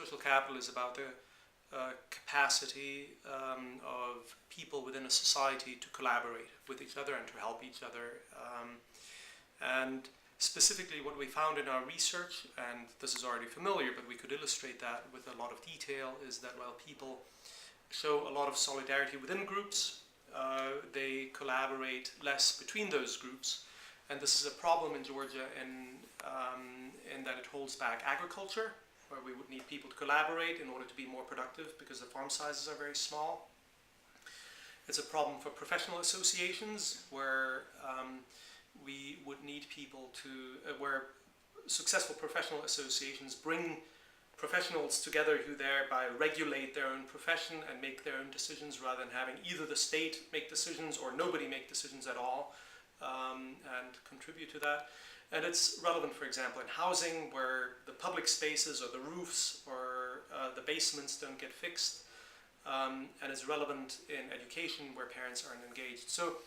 Social capital is about the capacity of people within a society to collaborate with each other and to help each other. And specifically what we found in our research, and this is already familiar, but we could illustrate that with a lot of detail, is that while people show a lot of solidarity within groups, they collaborate less between those groups. And this is a problem in Georgia in that it holds back agriculture, where we would need people to collaborate in order to be more productive because the farm sizes are very small. It's a problem for professional associations, where we would need people to, where successful professional associations bring professionals together who thereby regulate their own profession and make their own decisions, rather than having either the state make decisions or nobody make decisions at all, and contribute to that. And it's relevant, for example, in housing, where the public spaces or the roofs or the basements don't get fixed. And it's relevant in education, where parents aren't engaged. So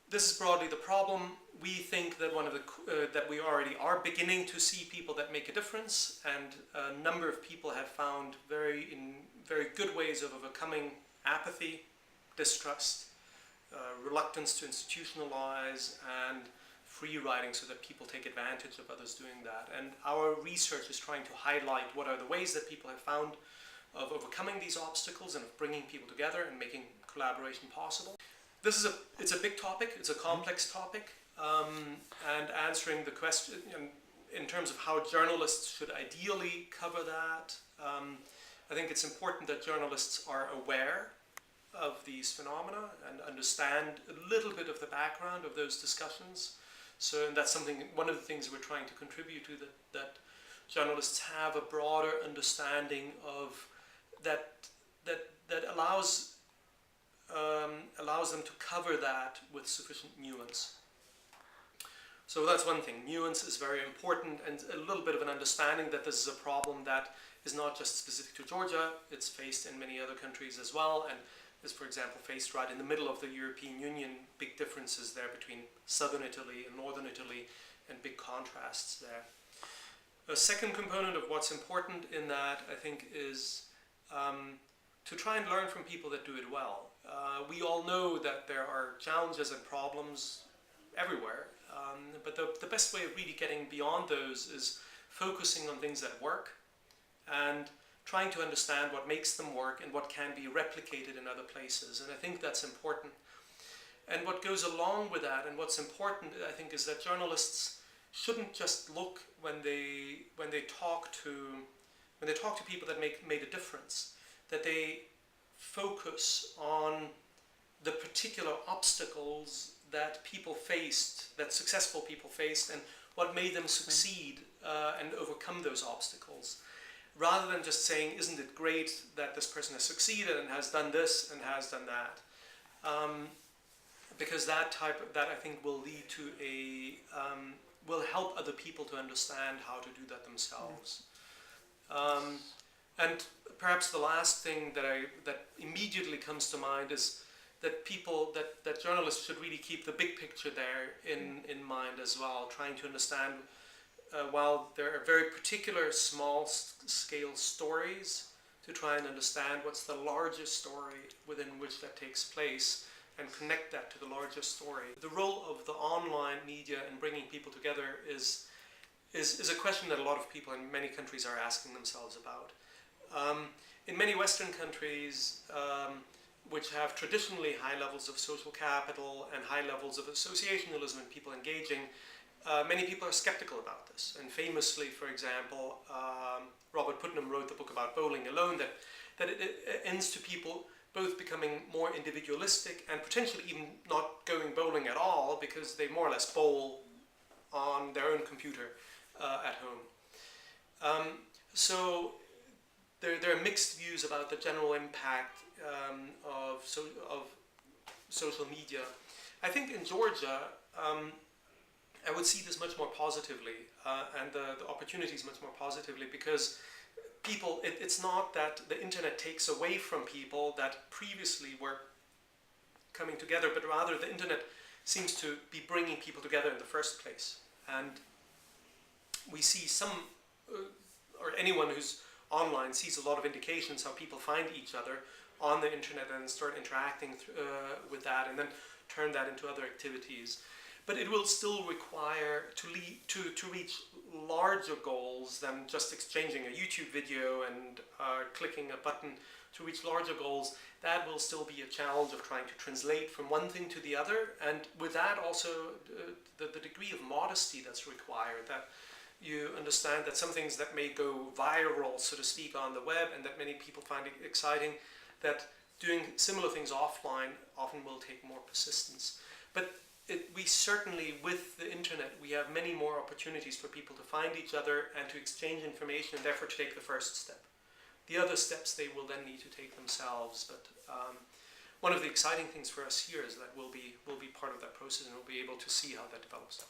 this is broadly the problem. We think that that we already are beginning to see people that make a difference, and a number of people have found very good ways of overcoming apathy, distrust, reluctance to institutionalize, and free riding, so that people take advantage of others doing that. And our research is trying to highlight what are the ways that people have found of overcoming these obstacles and of bringing people together and making collaboration possible. It's a big topic, it's a complex topic, and answering the question in terms of how journalists should ideally cover that, I think it's important that journalists are aware of these phenomena and understand a little bit of the background of those discussions. So, and that's one of the things we're trying to contribute to, that journalists have a broader understanding of that allows them to cover that with sufficient nuance. So that's one thing. Nuance is very important, and a little bit of an understanding that this is a problem that is not just specific to Georgia. It's faced in many other countries as well, and is, for example, faced right in the middle of the European Union. Big differences there between southern Italy and northern Italy, and big contrasts there. A second component of what's important in that, I think, is to try and learn from people that do it well. We all know that there are challenges and problems everywhere, but the best way of really getting beyond those is focusing on things that work and trying to understand what makes them work and what can be replicated in other places. And I think that's important. And what goes along with that, and what's important, I think, is that journalists shouldn't just look when they talk to people that made a difference, that they focus on the particular obstacles that people faced, that successful people faced, and what made them succeed and overcome those obstacles, rather than just saying, isn't it great that this person has succeeded and has done this and has done that. Because that I think will lead to will help other people to understand how to do that themselves. And perhaps the last thing that immediately comes to mind is that journalists should really keep the big picture there in mind as well, trying to understand, while there are very particular small-scale stories, to try and understand what's the larger story within which that takes place, and connect that to the larger story. The role of the online media in bringing people together is a question that a lot of people in many countries are asking themselves about. In many Western countries, which have traditionally high levels of social capital and high levels of associationalism and people engaging, many people are skeptical about this. And famously, for example, Robert Putnam wrote the book about bowling alone, that it ends to people both becoming more individualistic and potentially even not going bowling at all, because they more or less bowl on their own computer at home. So there are mixed views about the general impact of social media. I think in Georgia, I would see this much more positively, and the opportunities much more positively, because people, it's not that the internet takes away from people that previously were coming together, but rather the internet seems to be bringing people together in the first place. And we see or anyone who's online sees a lot of indications how people find each other on the internet and start interacting with that, and then turn that into other activities. But it will still require to reach larger goals than just exchanging a YouTube video and clicking a button. To reach larger goals, that will still be a challenge of trying to translate from one thing to the other, and with that also the degree of modesty that's required, that you understand that some things that may go viral, so to speak, on the web and that many people find exciting, that doing similar things offline often will take more persistence. But we certainly, with the internet, we have many more opportunities for people to find each other and to exchange information, and therefore to take the first step. The other steps they will then need to take themselves. But one of the exciting things for us here is that we'll be part of that process, and we'll be able to see how that develops.